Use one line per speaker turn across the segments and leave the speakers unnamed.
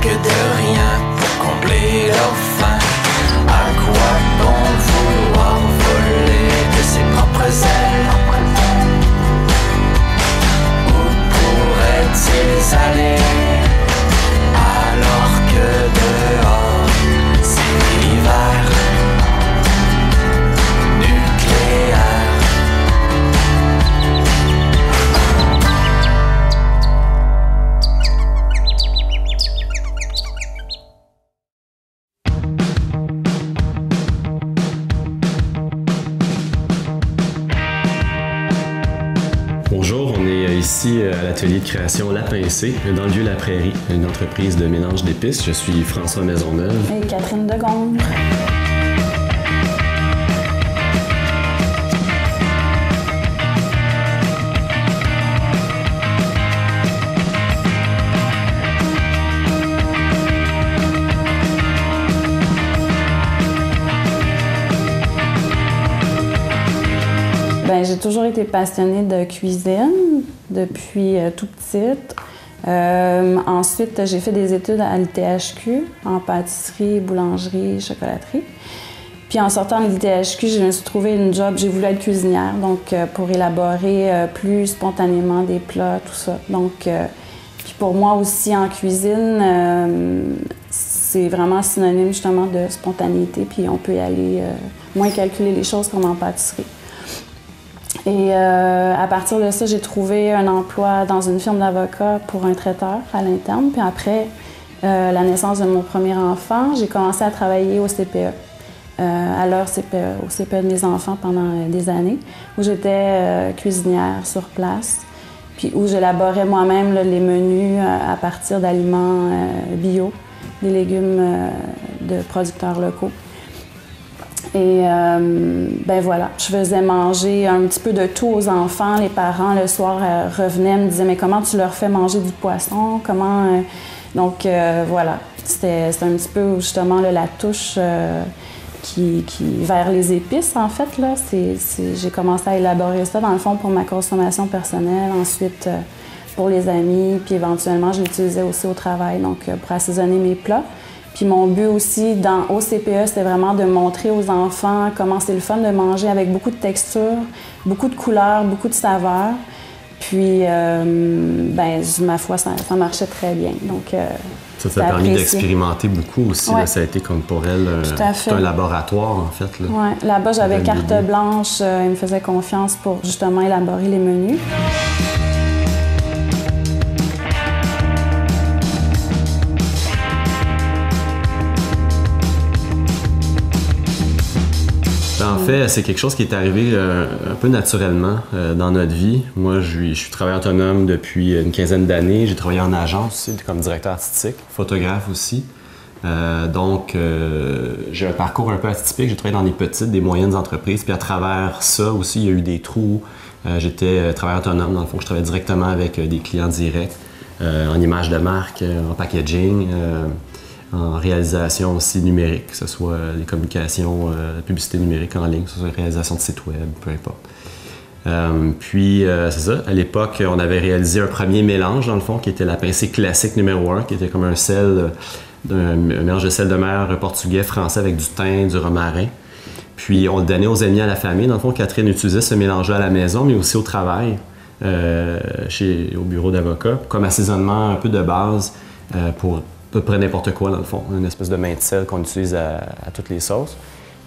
que de rien pour combler leur faim. À quoi bon vouloir voler de ses propres ailes? Où pourraient-ils aller alors que dehors c'est l'hiver nucléaire?
Bonjour, on est ici à l'atelier de création La Pincée, dans le vieux La Prairie, une entreprise de mélange d'épices. Je suis François Maisonneuve.
Et Catherine Degongre. J'ai toujours été passionnée de cuisine depuis tout petite. Ensuite, j'ai fait des études à l'ITHQ en pâtisserie, boulangerie, chocolaterie. Puis en sortant de l'ITHQ, je me suis trouvé une job, j'ai voulu être cuisinière, donc pour élaborer plus spontanément des plats, tout ça. Donc, puis pour moi aussi en cuisine, c'est vraiment synonyme justement de spontanéité, puis on peut y aller moins calculer les choses comme en pâtisserie. Et à partir de ça, j'ai trouvé un emploi dans une firme d'avocats pour un traiteur à l'interne. Puis après la naissance de mon premier enfant, j'ai commencé à travailler au CPE, à l'heure CPE, au CPE de mes enfants pendant des années, où j'étais cuisinière sur place, puis où j'élaborais moi-même les menus à partir d'aliments bio, des légumes de producteurs locaux. Et ben voilà, je faisais manger un petit peu de tout aux enfants. Les parents, le soir, revenaient, me disaient « Mais comment tu leur fais manger du poisson? Comment… Donc voilà, c'était un petit peu justement là, la touche qui vers les épices, en fait. J'ai commencé à élaborer ça, dans le fond, pour ma consommation personnelle. Ensuite, pour les amis, puis éventuellement, je l'utilisais aussi au travail, donc pour assaisonner mes plats. Puis mon but aussi au CPE, c'était vraiment de montrer aux enfants comment c'est le fun de manger avec beaucoup de textures, beaucoup de couleurs, beaucoup de saveurs. Puis, ben, ma foi, ça marchait très bien. Donc,
ça t'a permis d'expérimenter beaucoup aussi.
Ouais.
Là, ça a été comme pour elle un laboratoire, en fait.
Oui, là-bas, j'avais carte blanche. Ils me faisaient confiance pour justement élaborer les menus.
En fait, c'est quelque chose qui est arrivé un peu naturellement dans notre vie. Moi, je suis travailleur autonome depuis une quinzaine d'années. J'ai travaillé en agence aussi, comme directeur artistique, photographe aussi. Donc, j'ai un parcours un peu atypique. J'ai travaillé dans des petites, des moyennes entreprises. Puis à travers ça aussi, il y a eu des trous. J'étais travailleur autonome. Dans le fond, je travaillais directement avec des clients directs, en images de marque, en packaging, en réalisation aussi numérique, que ce soit les communications, la publicité numérique en ligne, que ce soit la réalisation de sites web, peu importe. Puis, c'est ça, à l'époque, on avait réalisé un premier mélange, dans le fond, qui était la pincée classique numéro 1, qui était comme un sel, un mélange de sel de mer portugais, français, avec du thym, du romarin. Puis, on le donnait aux amis, à la famille. Dans le fond, Catherine utilisait ce mélange-là à la maison, mais aussi au travail, au bureau d'avocat, comme assaisonnement un peu de base pour à peu près n'importe quoi, dans le fond. Une espèce de main de sel qu'on utilise à toutes les sauces.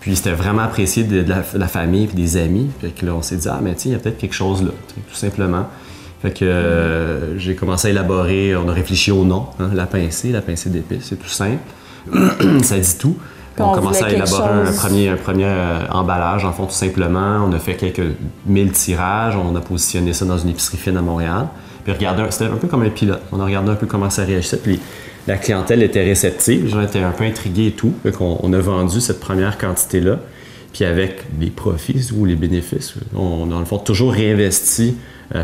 Puis c'était vraiment apprécié de la famille et des amis. Fait que là, on s'est dit « Ah, mais tiens, il y a peut-être quelque chose là, tout simplement. » Fait que j'ai commencé à élaborer, on a réfléchi au nom, hein, la pincée d'épices, c'est tout simple. Ça dit tout. On a commencé à élaborer un premier emballage, en fond, tout simplement. On a fait quelques 1000 tirages, on a positionné ça dans une épicerie fine à Montréal. Puis c'était un peu comme un pilote. On a regardé un peu comment ça réagissait. Puis la clientèle était réceptive, les gens étaient un peu intrigués et tout. Fait qu'on a vendu cette première quantité-là. Puis avec les profits ou les bénéfices, on a dans le fond toujours réinvesti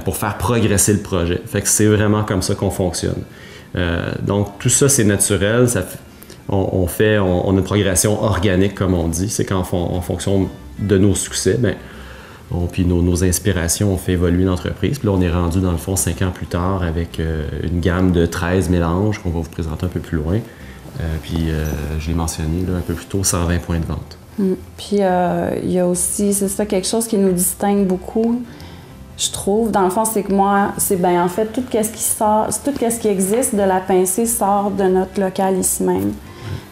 pour faire progresser le projet. Fait que c'est vraiment comme ça qu'on fonctionne. Donc tout ça, c'est naturel. On a une progression organique, comme on dit. C'est qu'en fonction de nos succès, bien, Puis nos inspirations ont fait évoluer l'entreprise. Puis là, on est rendu, dans le fond, 5 ans plus tard avec une gamme de 13 mélanges qu'on va vous présenter un peu plus loin. Puis, je l'ai mentionné là, un peu plus tôt, 120 points de vente.
Puis, il y a aussi, c'est ça, quelque chose qui nous distingue beaucoup, je trouve. Dans le fond, c'est que moi, en fait, tout ce qui sort, tout ce qui existe de la pincée sort de notre local ici même.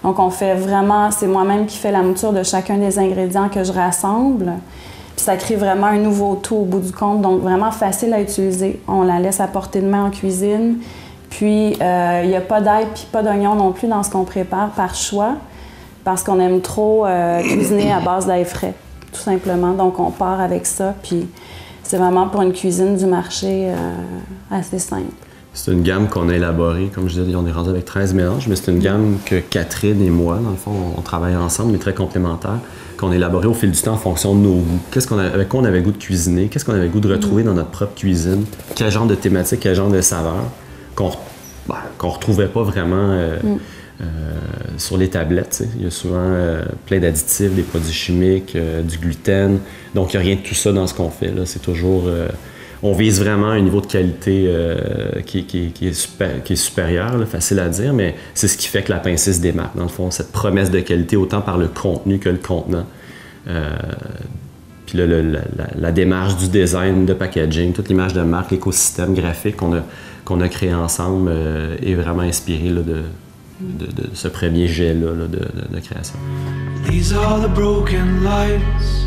Donc, on fait vraiment, c'est moi-même qui fais la mouture de chacun des ingrédients que je rassemble. Puis ça crée vraiment un nouveau tout au bout du compte, donc vraiment facile à utiliser. On la laisse à portée de main en cuisine. Puis il n'y a pas d'ail puis pas d'oignon non plus dans ce qu'on prépare par choix, parce qu'on aime trop cuisiner à base d'ail frais, tout simplement. Donc on part avec ça, puis c'est vraiment pour une cuisine du marché assez simple.
C'est une gamme qu'on a élaborée, comme je disais, on est rendu avec 13 mélanges, mais c'est une gamme que Catherine et moi, dans le fond, on travaille ensemble, mais très complémentaires, qu'on a élaborée au fil du temps en fonction de nos goûts. Avec quoi on avait le goût de cuisiner, qu'est-ce qu'on avait le goût de retrouver dans notre propre cuisine, quel genre de thématique, quel genre de saveur qu'on retrouvait pas vraiment sur les tablettes. T'sais. Il y a souvent plein d'additifs, des produits chimiques, du gluten, donc il n'y a rien de tout ça dans ce qu'on fait. Là. C'est toujours... on vise vraiment un niveau de qualité qui est supérieur, là, facile à dire, mais c'est ce qui fait que la pincée se démarque. Dans le fond, cette promesse de qualité, autant par le contenu que le contenant. Puis la démarche du design, de packaging, toute l'image de marque, l'écosystème graphique qu'on a créé ensemble est vraiment inspiré là, de ce premier jet-là de création.
These are the broken lights,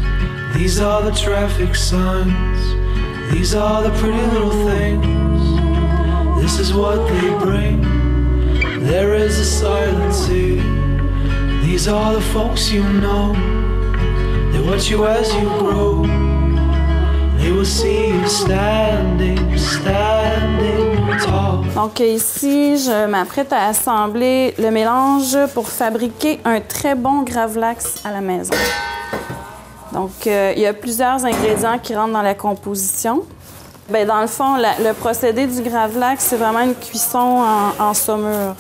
these are the traffic signs. These are the pretty little things. This is what they bring. There is a silence here. These are the folks you know. They watch you as you grow. They will see you standing tall.
Donc ici, je m'apprête à assembler le mélange pour fabriquer un très bon gravlax à la maison. Donc, il y a plusieurs ingrédients qui rentrent dans la composition. Bien, dans le fond, le procédé du gravlax, c'est vraiment une cuisson en saumure.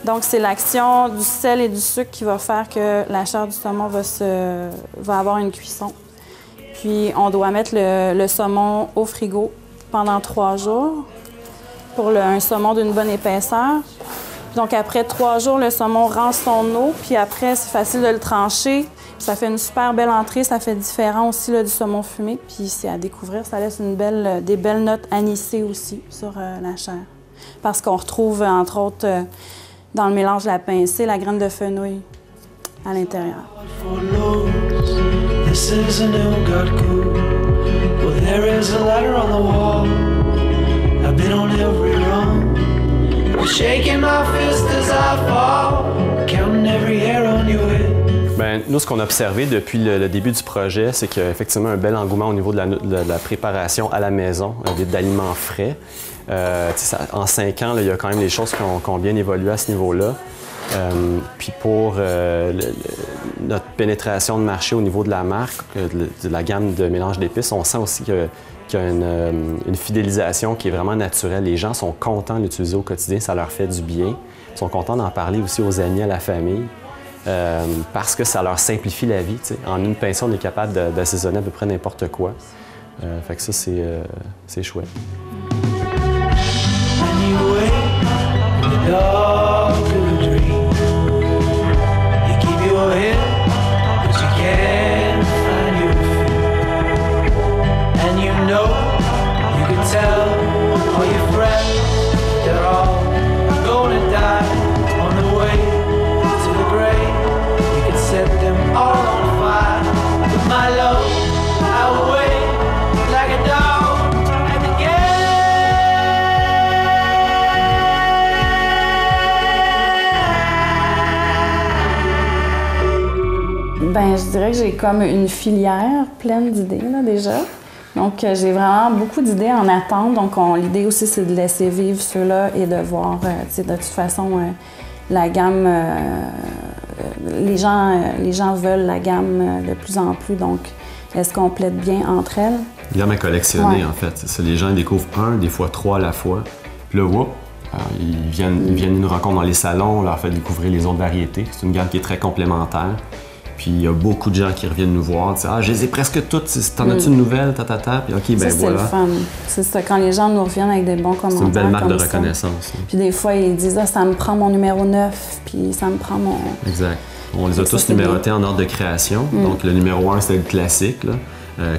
Donc, c'est l'action du sel et du sucre qui va faire que la chair du saumon va avoir une cuisson. Puis, on doit mettre le saumon au frigo pendant 3 jours pour un saumon d'une bonne épaisseur. Donc, après 3 jours, le saumon rend son eau, puis après, c'est facile de le trancher. Ça fait une super belle entrée, ça fait différent aussi là, du saumon fumé, puis c'est à découvrir. Ça laisse des belles notes anisées aussi sur la chair. Parce qu'on retrouve, entre autres, dans le mélange de la pincée, la graine de fenouil à l'intérieur.
Bien, nous, ce qu'on a observé depuis le début du projet, c'est qu'il y a effectivement un bel engouement au niveau de la préparation à la maison d'aliments frais. En 5 ans, là, il y a quand même des choses qui ont bien évolué à ce niveau-là. Puis pour notre pénétration de marché au niveau de la marque, de la gamme de mélange d'épices, on sent aussi qu'il y a une fidélisation qui est vraiment naturelle. Les gens sont contents de l'utiliser au quotidien, ça leur fait du bien. Ils sont contents d'en parler aussi aux amis, à la famille. Parce que ça leur simplifie la vie. T'sais. En une pincée, on est capable d'assaisonner à peu près n'importe quoi. Fait que ça, c'est chouette.
Bien, je dirais que j'ai comme une filière pleine d'idées, là, déjà. Donc, j'ai vraiment beaucoup d'idées en attente. Donc, l'idée aussi, c'est de laisser vivre ceux-là et de voir, tu sais, de toute façon, la gamme... les gens veulent la gamme de plus en plus. Donc, elles se complètent bien entre elles.
La gamme à collectionner, en fait. Les gens découvrent 1, des fois 3 à la fois. Puis là, whoop, ils viennent nous rencontrer dans les salons, on leur fait découvrir les autres variétés. C'est une gamme qui est très complémentaire. Puis il y a beaucoup de gens qui reviennent nous voir, disent « Ah, je les ai presque toutes, t'en as-tu une nouvelle, tatata? » Puis OK, ben
ça,
voilà.
C'est le fun. C'est ça, quand les gens nous reviennent avec des bons commentaires.
C'est une belle marque de
ça.
reconnaissance.
Puis des fois, ils disent « Ah, ça me prend mon numéro 9, puis ça me prend mon... »
Exact. On les a tous numérotés en ordre de création. Donc le numéro 1, c'était le classique, là.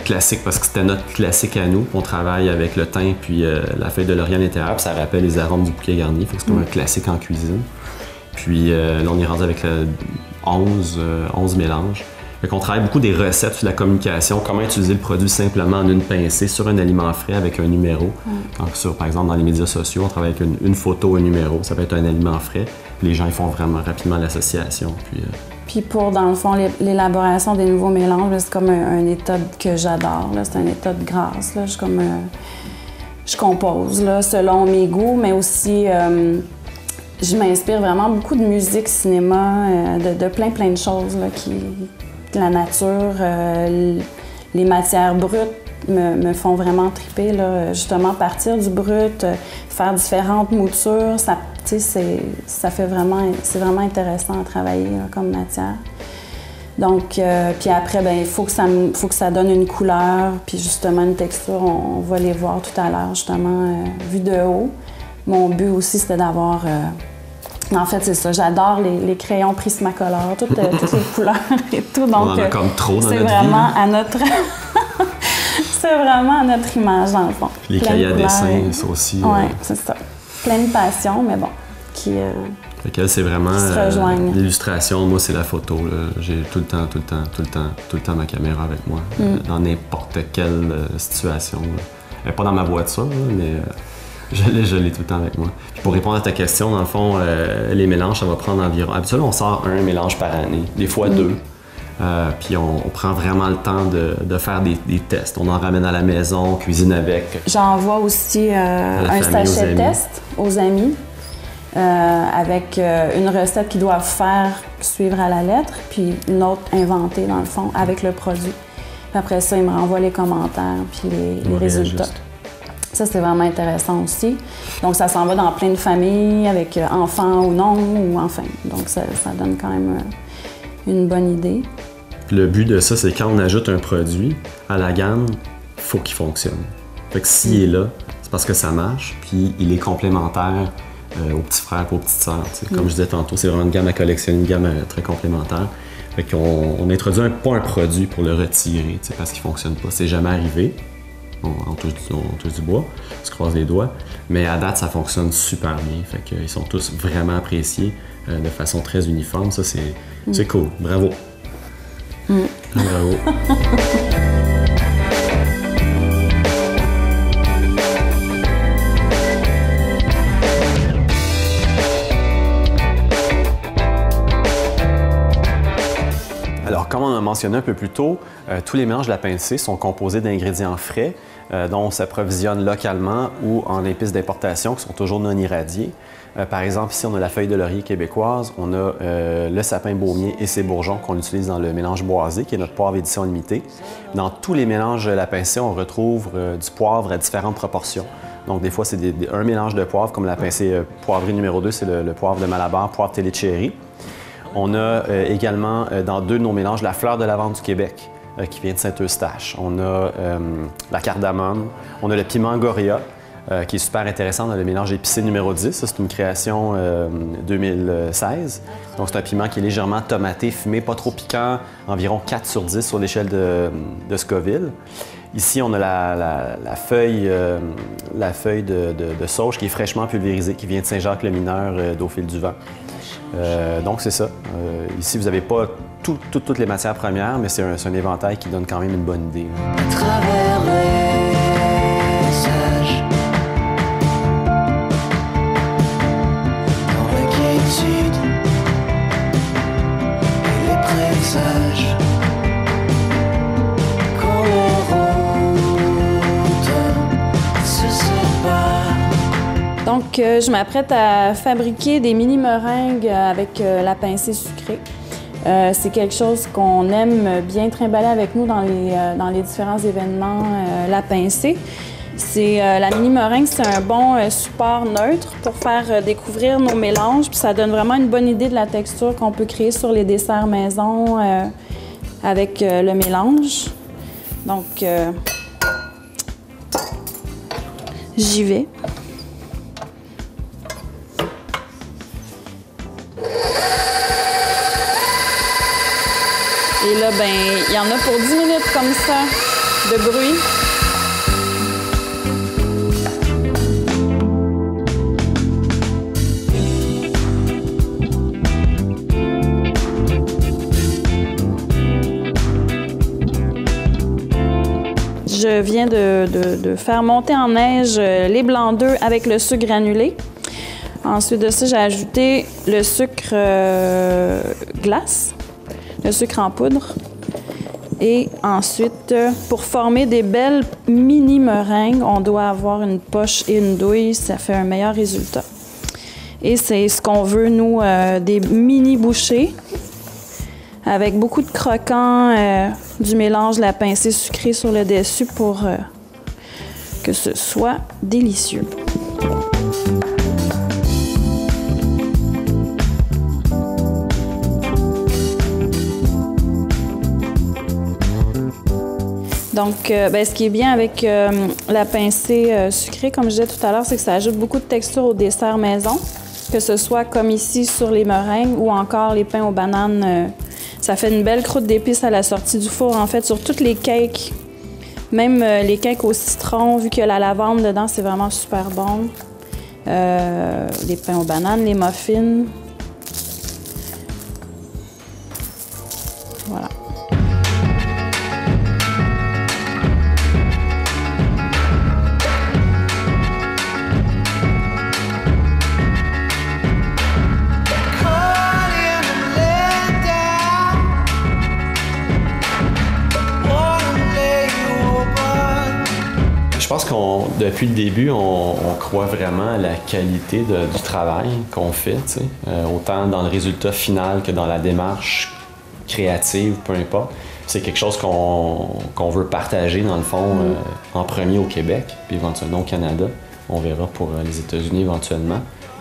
Classique parce que c'était notre classique à nous. On travaille avec le thym puis la feuille de laurier à l'intérieur, puis ça rappelle les arômes du bouquet garni. Fait que c'est comme un classique en cuisine. Puis là, on est rendu avec 11 mélanges. Fait qu'on travaille beaucoup des recettes sur la communication, comment utiliser le produit simplement en une pincée sur un aliment frais avec un numéro. Par exemple, dans les médias sociaux, on travaille avec une photo, un numéro. Ça peut être un aliment frais. Puis les gens ils font vraiment rapidement l'association.
Puis pour, dans le fond, l'élaboration des nouveaux mélanges, c'est comme un méthode que j'adore. C'est une méthode grasse. Là. Je compose là, selon mes goûts, mais aussi je m'inspire vraiment beaucoup de musique, cinéma, de plein de choses là, de la nature. Les matières brutes me font vraiment triper. Là. Justement, partir du brut, faire différentes moutures, ça fait vraiment, c'est vraiment intéressant à travailler là, comme matière. Donc, puis après, ben, il faut que ça donne une couleur, puis justement une texture. On va les voir tout à l'heure, justement, vu de haut. Mon but aussi, c'était d'avoir... En fait, c'est ça. J'adore les crayons Prismacolor, toutes les couleurs et tout. Donc,
on en a comme trop dans notre
vraiment
vie.
À notre... c'est vraiment à notre image, dans le fond.
Les cahiers à dessin, ça aussi.
Oui, c'est ça. Plein de passion, mais bon, qui...
Fait que c'est vraiment l'illustration, moi c'est la photo. J'ai tout le temps ma caméra avec moi, dans n'importe quelle situation. Pas dans ma voiture, là, mais je l'ai tout le temps avec moi. Puis pour répondre à ta question, dans le fond, les mélanges, ça va prendre environ... Habituellement, on sort un mélange par année, des fois deux. Puis on prend vraiment le temps de faire des tests. On en ramène à la maison, on cuisine avec.
J'envoie aussi un sachet test aux amis. Avec une recette qu'ils doivent faire, suivre à la lettre, puis une autre inventée, dans le fond, avec le produit. Puis après ça, ils me renvoient les commentaires, puis les résultats. Ça, c'est vraiment intéressant aussi. Donc, ça s'en va dans plein de familles, avec enfants ou non, ou enfin. Donc, ça donne quand même une bonne idée.
Puis le but de ça, c'est quand on ajoute un produit à la gamme, il faut qu'il fonctionne. Fait que s'il est là, c'est parce que ça marche, puis il est complémentaire aux petits frères et aux petites sœurs. Comme je disais tantôt, c'est vraiment une gamme à collectionner, une gamme très complémentaire. Fait qu'on introduit pas un produit pour le retirer parce qu'il ne fonctionne pas. C'est jamais arrivé. On touche du bois, on se croise les doigts. Mais à date, ça fonctionne super bien. Fait qu'ils sont tous vraiment appréciés de façon très uniforme. Ça, c'est cool. Bravo. Bravo. Alors, comme on a mentionné un peu plus tôt, tous les mélanges de la pincée sont composés d'ingrédients frais dont on s'approvisionne localement ou en épices d'importation qui sont toujours non irradiées. Par exemple, ici, on a la feuille de laurier québécoise, on a le sapin baumier et ses bourgeons qu'on utilise dans le mélange boisé, qui est notre poivre édition limitée. Dans tous les mélanges de la pincée, on retrouve du poivre à différentes proportions. Donc, des fois, c'est un mélange de poivre, comme la pincée poivrée numéro 2, c'est le poivre de Malabar, poivre Télécherry. On a également, dans deux de nos mélanges, la fleur de lavande du Québec, qui vient de Saint-Eustache. On a la cardamome, on a le piment Goria, qui est super intéressant dans le mélange épicé numéro 10. C'est une création 2016. Donc, c'est un piment qui est légèrement tomaté, fumé, pas trop piquant, environ 4 sur 10 sur l'échelle de Scoville. Ici, on a la feuille de sauge qui est fraîchement pulvérisée, qui vient de Saint-Jacques-le-Mineur d'Au fil du vent. Donc, c'est ça. Ici, vous n'avez pas toutes les matières premières, mais c'est un éventail qui donne quand même une bonne idée.
À travers les sages, dans la quiétude et les présages, quand les routes se séparent.
Donc, je m'apprête à fabriquer des mini meringues avec la pincée sucrée. C'est quelque chose qu'on aime bien trimballer avec nous dans les différents événements, la pincée. La mini meringue, c'est un bon support neutre pour faire découvrir nos mélanges. Puis ça donne vraiment une bonne idée de la texture qu'on peut créer sur les desserts maison. avec le mélange. Donc, j'y vais. Et là, ben, il y en a pour 10 minutes comme ça de bruit. Je viens de faire monter en neige les blancs d'œufs avec le sucre granulé. Ensuite de ça, j'ai ajouté le sucre glace, le sucre en poudre. Et ensuite, pour former des belles mini meringues, on doit avoir une poche et une douille, ça fait un meilleur résultat. Et c'est ce qu'on veut, nous, des mini bouchées avec beaucoup de croquants, du mélange de la pincée sucrée sur le dessus pour que ce soit délicieux. Donc, ce qui est bien avec la pincée sucrée, comme je disais tout à l'heure, c'est que ça ajoute beaucoup de texture au dessert maison, que ce soit comme ici sur les meringues ou encore les pains aux bananes. Ça fait une belle croûte d'épices à la sortie du four, en fait, sur toutes les cakes. Même les cakes au citron, vu qu'il y a la lavande dedans, c'est vraiment super bon. Les pains aux bananes, les muffins. Voilà.
Je pense depuis le début, on croit vraiment à la qualité du travail qu'on fait, autant dans le résultat final que dans la démarche créative, peu importe. C'est quelque chose qu'on veut partager, dans le fond, en premier au Québec, puis éventuellement au Canada. On verra pour les États-Unis éventuellement.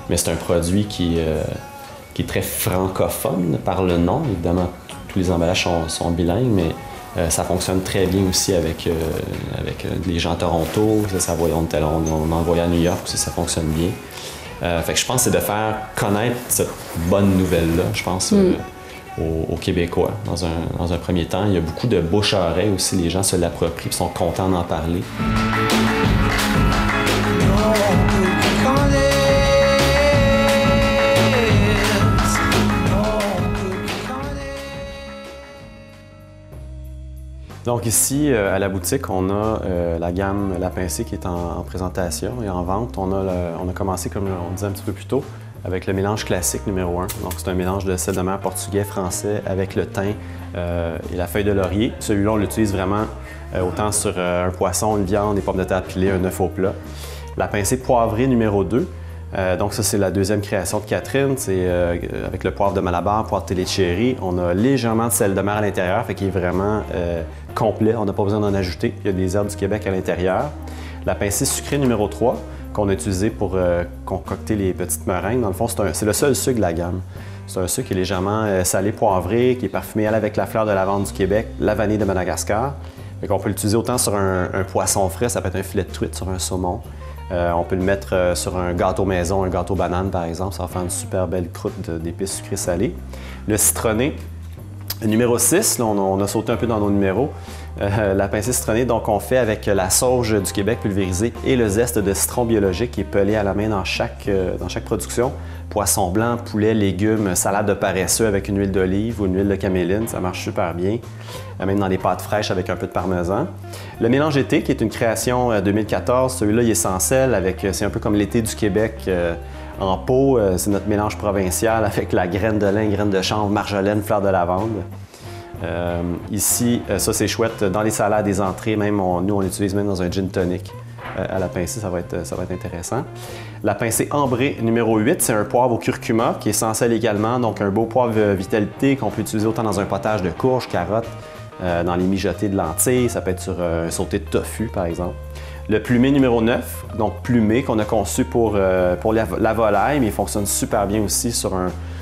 Mais c'est un produit qui est très francophone par le nom. Évidemment, tous les emballages sont bilingues, mais ça fonctionne très bien aussi avec les gens à Toronto. On envoie à New York aussi, ça fonctionne bien. Fait que je pense que c'est de faire connaître cette bonne nouvelle-là, je pense, aux Québécois. Dans un premier temps, il y a beaucoup de bouche-à-oreille aussi. Les gens se l'approprient et sont contents d'en parler. Donc ici, à la boutique, on a la gamme La Pincée qui est en présentation et en vente. On a commencé, comme on disait un petit peu plus tôt, avec le mélange classique numéro 1. Donc c'est un mélange de sel de mer portugais, français, avec le thym et la feuille de laurier. Celui-là, on l'utilise vraiment autant sur un poisson, une viande, des pommes de terre pilées, un œuf au plat. La Pincée poivrée numéro 2. Donc ça, c'est la deuxième création de Catherine. C'est avec le poivre de Malabar, poivre Télécherry. On a légèrement de sel de mer à l'intérieur, fait qu'il est vraiment complet. On n'a pas besoin d'en ajouter. Il y a des herbes du Québec à l'intérieur. La Pincée sucrée numéro 3, qu'on a utilisée pour concocter les petites meringues. Dans le fond, c'est le seul sucre de la gamme. C'est un sucre qui est légèrement salé, poivré, qui est parfumé avec la fleur de lavande du Québec, la vanille de Madagascar. On peut l'utiliser autant sur un poisson frais, ça peut être un filet de truite sur un saumon. On peut le mettre sur un gâteau maison, un gâteau banane par exemple, ça va faire une super belle croûte d'épices sucrées salées. Le citronné, numéro 6, là, on a sauté un peu dans nos numéros. La pincée citronnée, donc on fait avec la sauge du Québec pulvérisée et le zeste de citron biologique qui est pelé à la main dans chaque production. Poisson blanc, poulet, légumes, salade de paresseux avec une huile d'olive ou une huile de caméline, ça marche super bien. Même dans les pâtes fraîches avec un peu de parmesan. Le mélange été, qui est une création 2014, celui-là il est sans sel, c'est un peu comme l'été du Québec en pot. C'est notre mélange provincial avec la graine de lin, graine de chanvre, marjolaine, fleur de lavande. Ici, ça c'est chouette, dans les salades, des entrées, même nous on l'utilise même dans un gin tonic. À la pincée, ça va être intéressant. La pincée ambrée numéro 8, c'est un poivre au curcuma qui est sans sel également, donc un beau poivre vitalité qu'on peut utiliser autant dans un potage de courges, carottes, dans les mijotés de lentilles, ça peut être sur un sauté de tofu par exemple. Le plumé numéro 9, donc plumé qu'on a conçu pour la volaille, mais il fonctionne super bien aussi sur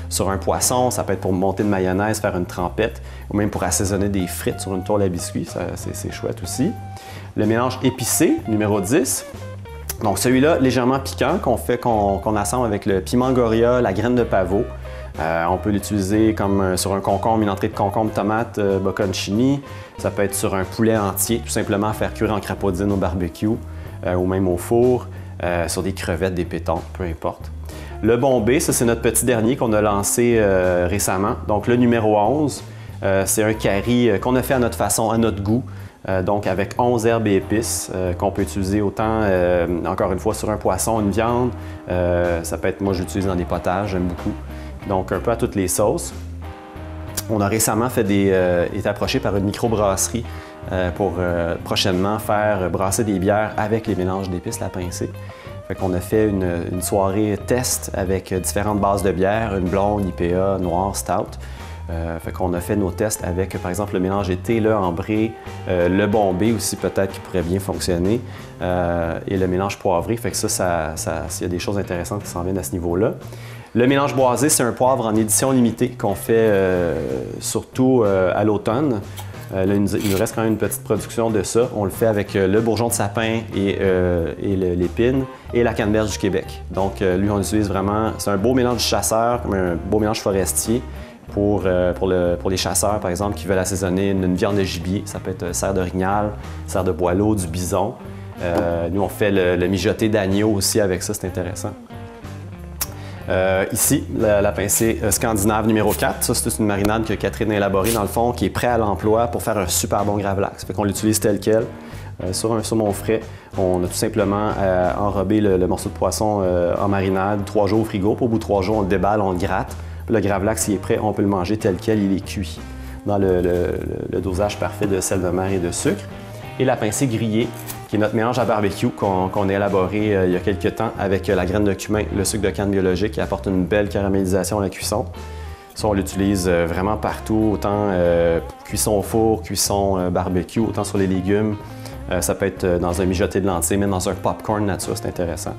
sur un poisson, ça peut être pour monter de mayonnaise, faire une trempette, ou même pour assaisonner des frites sur une toile à biscuits, c'est chouette aussi. Le mélange épicé, numéro 10. Donc celui-là, légèrement piquant, qu'on assemble avec le piment Goria, la graine de pavot. On peut l'utiliser comme sur un concombre, une entrée de concombre, tomate, bocconcini. Ça peut être sur un poulet entier, tout simplement faire cuire en crapaudine au barbecue ou même au four, sur des crevettes, des pétons, peu importe. Le bombé, ça c'est notre petit dernier qu'on a lancé récemment. Donc le numéro 11, c'est un curry qu'on a fait à notre façon, à notre goût. Donc avec 11 herbes et épices qu'on peut utiliser autant, encore une fois, sur un poisson, une viande. Ça peut être, moi j'utilise dans des potages, j'aime beaucoup. Donc un peu à toutes les sauces. On a récemment été approché par une microbrasserie pour prochainement faire brasser des bières avec les mélanges d'épices, la pincée. Fait qu'on a fait une soirée test avec différentes bases de bière, une blonde, IPA, noire, stout. Fait qu'on a fait nos tests avec, par exemple, le mélange été, le ambré, le bombé aussi peut-être qui pourrait bien fonctionner, et le mélange poivré. Fait que il y a des choses intéressantes qui s'en viennent à ce niveau-là. Le mélange boisé, c'est un poivre en édition limitée qu'on fait surtout à l'automne. Là, il nous reste quand même une petite production de ça. On le fait avec le bourgeon de sapin et l'épine et la canneberge du Québec. Donc, lui, on utilise vraiment... C'est un beau mélange chasseur, comme un beau mélange forestier pour les chasseurs, par exemple, qui veulent assaisonner une viande de gibier. Ça peut être cerf d'orignal, cerf de boileau, du bison. Nous, on fait le mijoté d'agneau aussi avec ça, c'est intéressant. Ici, la pincée scandinave numéro 4. Ça, c'est une marinade que Catherine a élaborée, dans le fond, qui est prête à l'emploi pour faire un super bon gravlax. Fait qu'on l'utilise tel quel. Sur un saumon frais, on a tout simplement enrobé le morceau de poisson en marinade 3 jours au frigo. Puis au bout de 3 jours, on le déballe, on le gratte. Puis le gravlax, il est prêt, on peut le manger tel quel, il est cuit dans le dosage parfait de sel de mer et de sucre. Et la pincée grillée, qui est notre mélange à barbecue qu'on a élaboré il y a quelques temps avec la graine de cumin, le sucre de canne biologique qui apporte une belle caramélisation à la cuisson. Ça, on l'utilise vraiment partout, autant cuisson au four, cuisson barbecue, autant sur les légumes. Ça peut être dans un mijoté de lentilles, même dans un popcorn nature, c'est intéressant.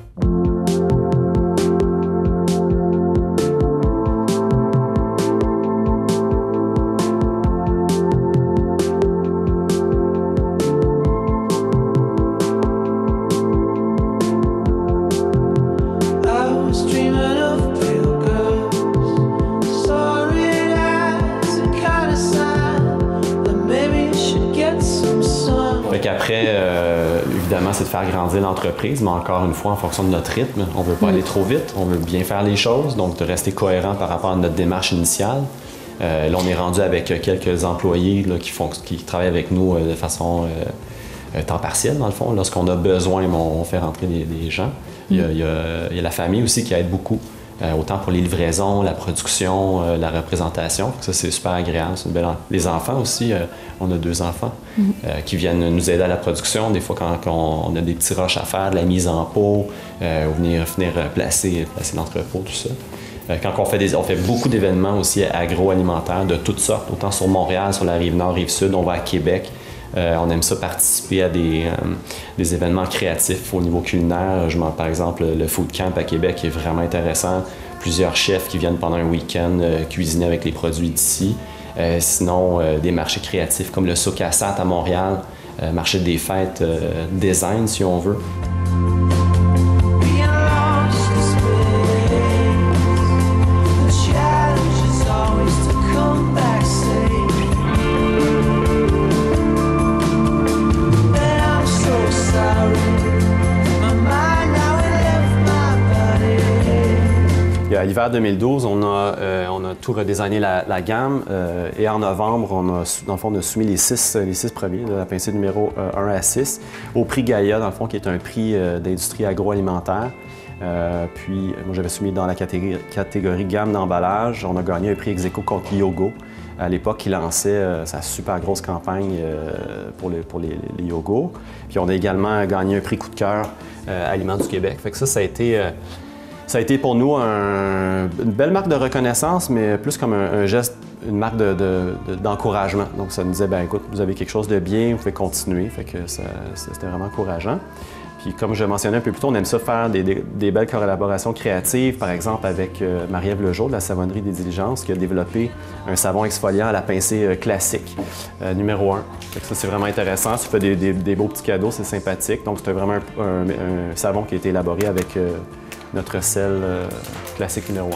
Après, évidemment, c'est de faire grandir l'entreprise, mais encore une fois, en fonction de notre rythme. On ne veut pas aller trop vite, on veut bien faire les choses, donc de rester cohérent par rapport à notre démarche initiale. Là, on est rendu avec quelques employés là, qui travaillent avec nous de façon temps partiel, dans le fond. Lorsqu'on a besoin, on fait rentrer des gens. Il y a la famille aussi qui aide beaucoup. Autant pour les livraisons, la production, la représentation. Ça, c'est super agréable. C'est une belle... Les enfants aussi, on a 2 enfants qui viennent nous aider à la production. Des fois, quand on a des petits rushs à faire, de la mise en pot, ou venir placer l'entrepôt, tout ça. Quand on fait beaucoup d'événements aussi agroalimentaires de toutes sortes, autant sur Montréal, sur la Rive-Nord, Rive-Sud, on va à Québec. On aime ça participer à des événements créatifs au niveau culinaire. Par exemple, le Food Camp à Québec est vraiment intéressant. Plusieurs chefs qui viennent pendant un week-end cuisiner avec les produits d'ici. Sinon, des marchés créatifs comme le Souk Assat à Montréal, marché des fêtes design si on veut. À l'hiver 2012, on a tout redesigné la gamme et en novembre, on a soumis les 6 premiers de la pincée numéro 1 à 6 au prix Gaïa, dans le fond, qui est un prix d'industrie agroalimentaire. Puis, moi, j'avais soumis dans la catégorie gamme d'emballage. On a gagné un prix ex-aequo contre Yogo. À l'époque, il lançait sa super grosse campagne pour les yogourts. Puis, on a également gagné un prix coup de cœur Aliments du Québec. Fait que ça a été pour nous une belle marque de reconnaissance, mais plus comme un geste, une marque d'encouragement. Donc ça nous disait, ben écoute, vous avez quelque chose de bien, vous pouvez continuer. Fait que c'était vraiment encourageant. Puis comme je mentionnais un peu plus tôt, on aime ça faire des belles collaborations créatives, par exemple avec Marie-Ève Lejour de la Savonnerie des Diligences, qui a développé un savon exfoliant à la pincée classique, numéro 1. Ça, c'est vraiment intéressant. Ça fait des beaux petits cadeaux, c'est sympathique. Donc, c'est vraiment un savon qui a été élaboré avec notre sel classique numéro 1.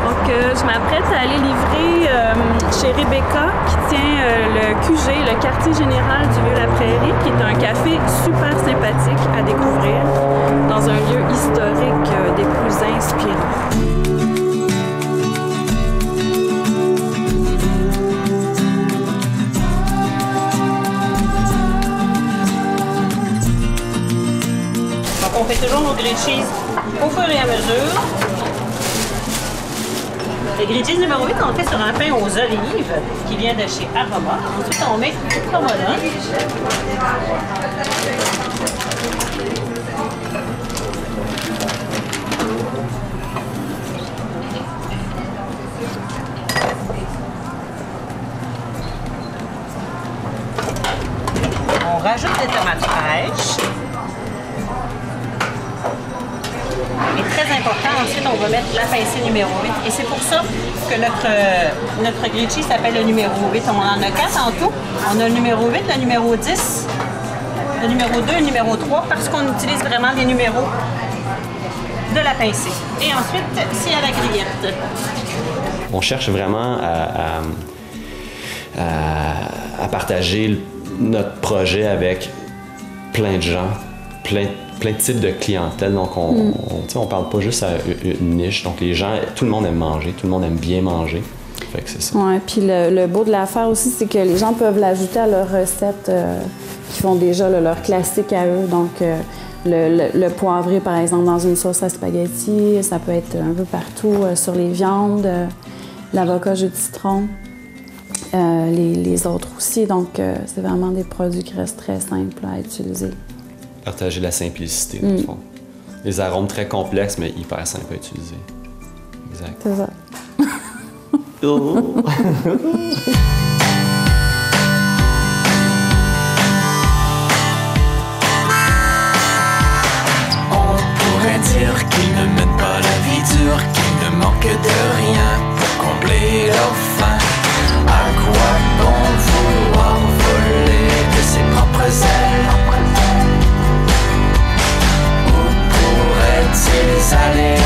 Donc, je m'apprête à aller livrer chez Rebecca, qui tient le QG, le quartier général du Vieux-la-Prairie, qui est un café super sympathique à découvrir dans un lieu historique des plus inspirants.
Donc, on fait toujours nos grilled cheese au fur et à mesure. Le grilled cheese numéro 8, on le fait sur un pain aux olives qui vient de chez Aroma. Ensuite, on met provolone. On rajoute des tomates fraîches. Et très important, ensuite, on va mettre la pincée numéro 8. Et c'est pour ça que notre grilled cheese s'appelle le numéro 8. On en a 4 en tout. On a le numéro 8, le numéro 10, le numéro 2 et le numéro 3 parce qu'on utilise vraiment des numéros de la pincée. Et ensuite, c'est à la grillette.
On cherche vraiment à partager notre projet avec plein de gens, plein de types de clientèle. Donc, on parle pas juste à une niche. Donc, les gens, tout le monde aime manger, tout le monde aime bien manger. Fait que c'est ça.
Oui, puis le beau de l'affaire aussi, c'est que les gens peuvent l'ajouter à leurs recettes qui font déjà leur classique à eux. Donc, le poivré, par exemple, dans une sauce à spaghetti, ça peut être un peu partout sur les viandes, l'avocat jus de citron, les autres aussi. Donc, c'est vraiment des produits qui restent très simples à utiliser.
Partager la simplicité, dans le fond. Des arômes très complexes, mais hyper simples à utiliser. Exact.
C'est ça.
On pourrait dire qu'ils ne mènent pas la vie dure, qu'ils ne manquent de rien pour combler leur faim. À quoi bon vouloir voler de ses propres ailes? Où pourraient-ils aller?